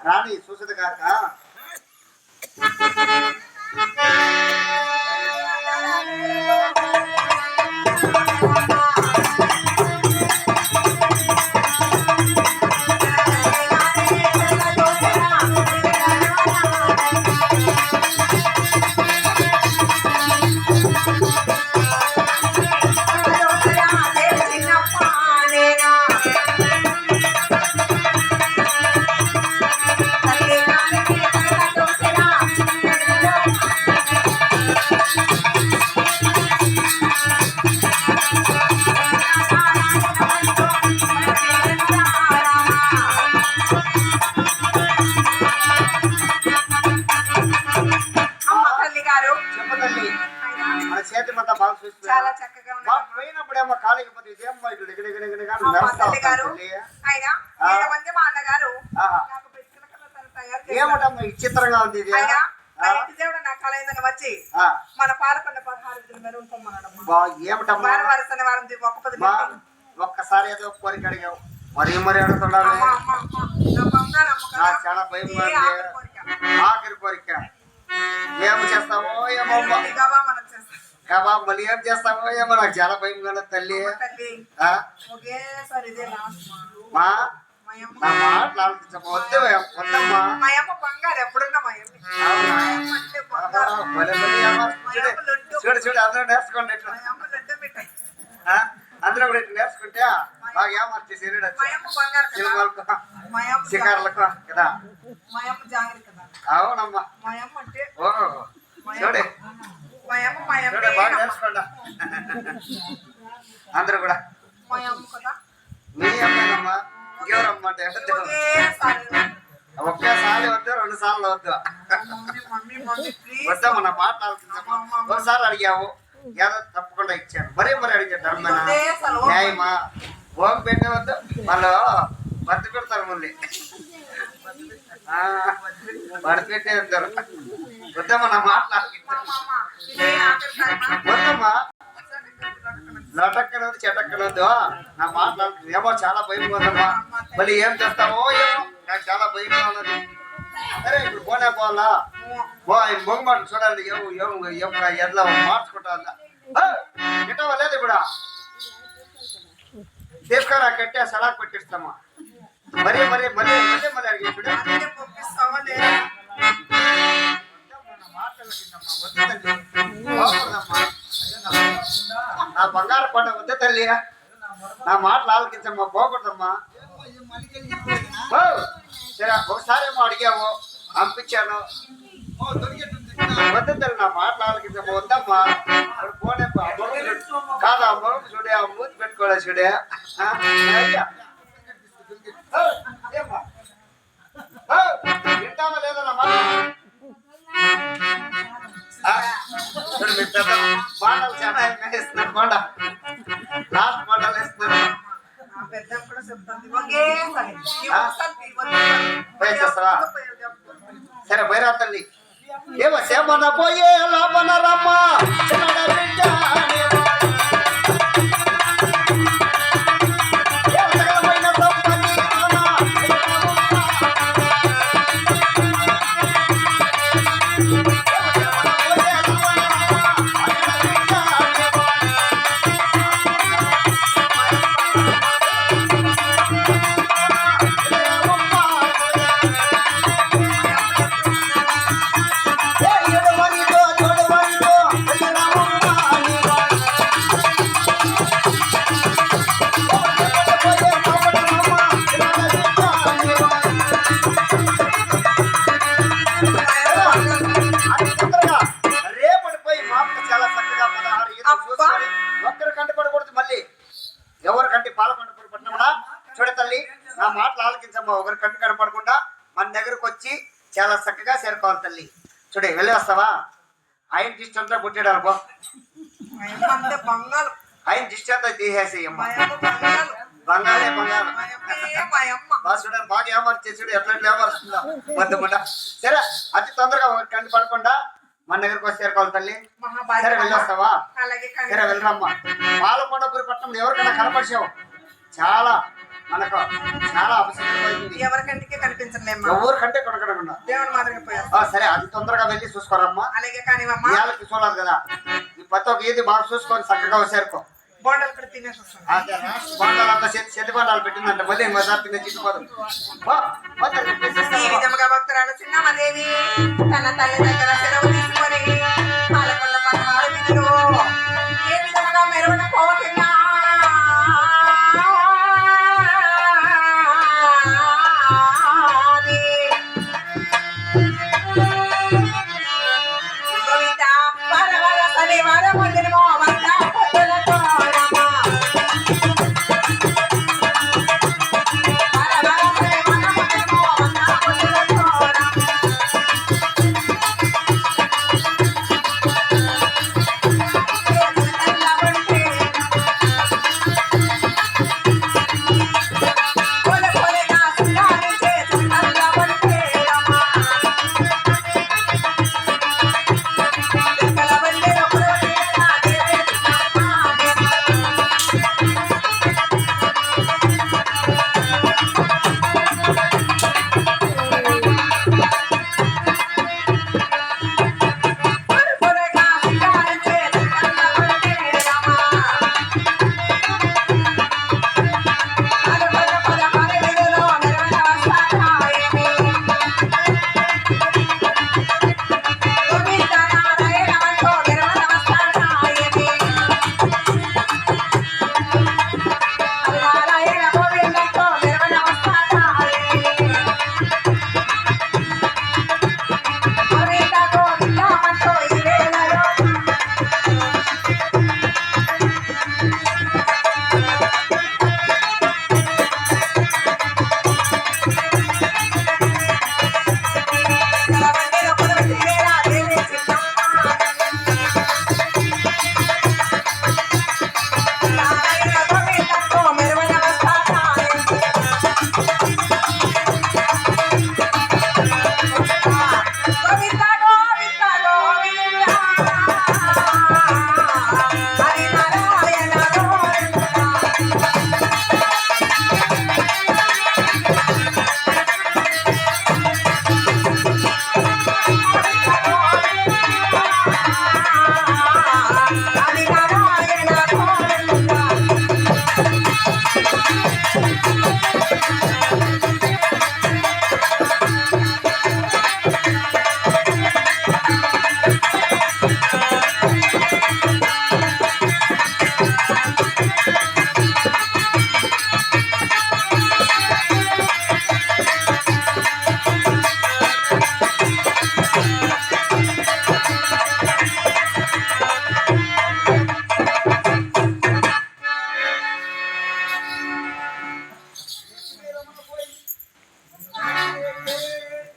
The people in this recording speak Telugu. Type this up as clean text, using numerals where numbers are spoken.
రాణి చూసదు కాక చాలా చక్కగా పోయినప్పుడేమో కాలికి పోతే ఏమిటమ్మా విచిత్రంగా ఉంది ఇది వచ్చి మన పాలకొండ 16 ఏమిటమ్మా ఒక్కసారి ఏదో కోరిక అడిగావు మరి అడుగుతున్నావు చాలా భయం ఆఖరి కోరిక ఏమి చేస్తావో ఏమో మళ్ళీ ఏం చేస్తావో ఏమో నాకు చాలా భయం కదా తల్లి మా చూడు చూడు అందరూ నేర్చుకోండి అందరూ కూడా ఇట్లా నేర్చుకుంటే బాగా ఏమర్చి శిఖర్లకు కదా అవునమ్మా ఓ చూడే బాగా నేర్చుకోండి అందరూ కూడా మీ అమ్మాయినమ్మా ఎవరమ్మా అంటే ఒకేసారి వద్దు 2 సార్లు వద్దు వద్దామా నా మాట్లాడుతుందమ్మా ఒకసారి అడిగావు ఏదో తప్పకుండా ఇచ్చాను మరీ అడిగాడు న్యాయమా భోగ పెట్టే వద్దు వాళ్ళు బతి పెడతారు మళ్ళీ బతి పెట్టే వద్దారు వద్దమ్మా నా వద్దమ్మా లటక్కనదు చెటక్కనదు నా మాట్లాడుతుంది ఏమో చాలా భయంగా ఉందమ్మా మళ్ళీ ఏం చేస్తావో ఏమో నాకు చాలా భయంగా ఉన్నది సరే ఇప్పుడు పోనే పోవాలా మొగమాట చూడాలి ఎట్లా మార్చుకుంటా గిట్టవా లేదు ఇప్పుడు తీసుకురా కట్టే సలాక్ పెట్టిస్తామా మరీ అడిగి చూడ నా బంగారు పంట వద్ద తల్లి నా మాటలు ఆలకించమ్మా పోకూడదమ్మా సరే ఒకసారి ఏమో అడిగాము పంపించాను వద్ద తల్లి నా మాటలు ఆలకించమ్మా వద్దమ్మా పోనే కాదా మొగం చూడే మూతి పెట్టుకోలే చూడే వింటామా లేదా నా మాట మాటలు చాలా ఇస్తున్నారు మాట లాస్ట్ మాటలు ఇస్తున్నారు సరే బైరా తల్లి ఏమో సేమన పోయే లాభన రమ్మ సగలమైన సంపత్తి తల్లి నా మాటలు ఆలకించమ్మా ఒకరి కంటి కనపడకుండా మన దగ్గరకు వచ్చి చాలా చక్కగా చేరుకోవాలి తల్లి చూడే వెళ్ళి వస్తావా ఆయన దిష్టి అంతా పుట్టాడు బా మా అమ్మ అంతే బంగారు. ఆయన దిష్టి అంతా తీసేసేయమ్మా మా అమ్మ బంగారు. బంగాళే బంగాళ మా అమ్మే మా అమ్మ. బాసుడు బాగా ఏమర్చి చూడు ఎట్లా ఏమరుస్తుందా మొత్తం సరే అతి తొందరగా ఒకరి కంటి పడకుండా మన దగ్గరకు వచ్చి చేరుకోవాలి తల్లి మహాభాగ్యం. సరే వెళ్ళొస్తావా అలాగే కానీ సరే వెళ్ళరమ్మా పాలకొండపురి పట్టణంలో ఎవరికైనా కనపరిచావు చాలా మనకు చాలా అవసరమైంది ఎవరికంటికే కనిపించలేమ్మా. ఎవరికంటే కొనకడకుండా దేవుని మాదిరిగా పోయాం. సరే అది తొందరగా వెళ్ళి చూసుకోరమ్మా అలాగే కానివమ్మా. ఇవాళకి చూడాలి కదా ఈ ప్రతి ఒక్క ఈది బాగా చూసుకొని చక్కగా వచ్చారుకో బోండాలు కూడా తినేసి వస్తాం. బాండాలంతా చెత్తి బాండాలు పెట్టిందంటే మళ్ళీ ఇంకోసారి తినే చిక్కుపోదు ఈ విధముగా భక్తురాలు చిన్నమ్మదేవి తన తల్లి దగ్గర సెలవు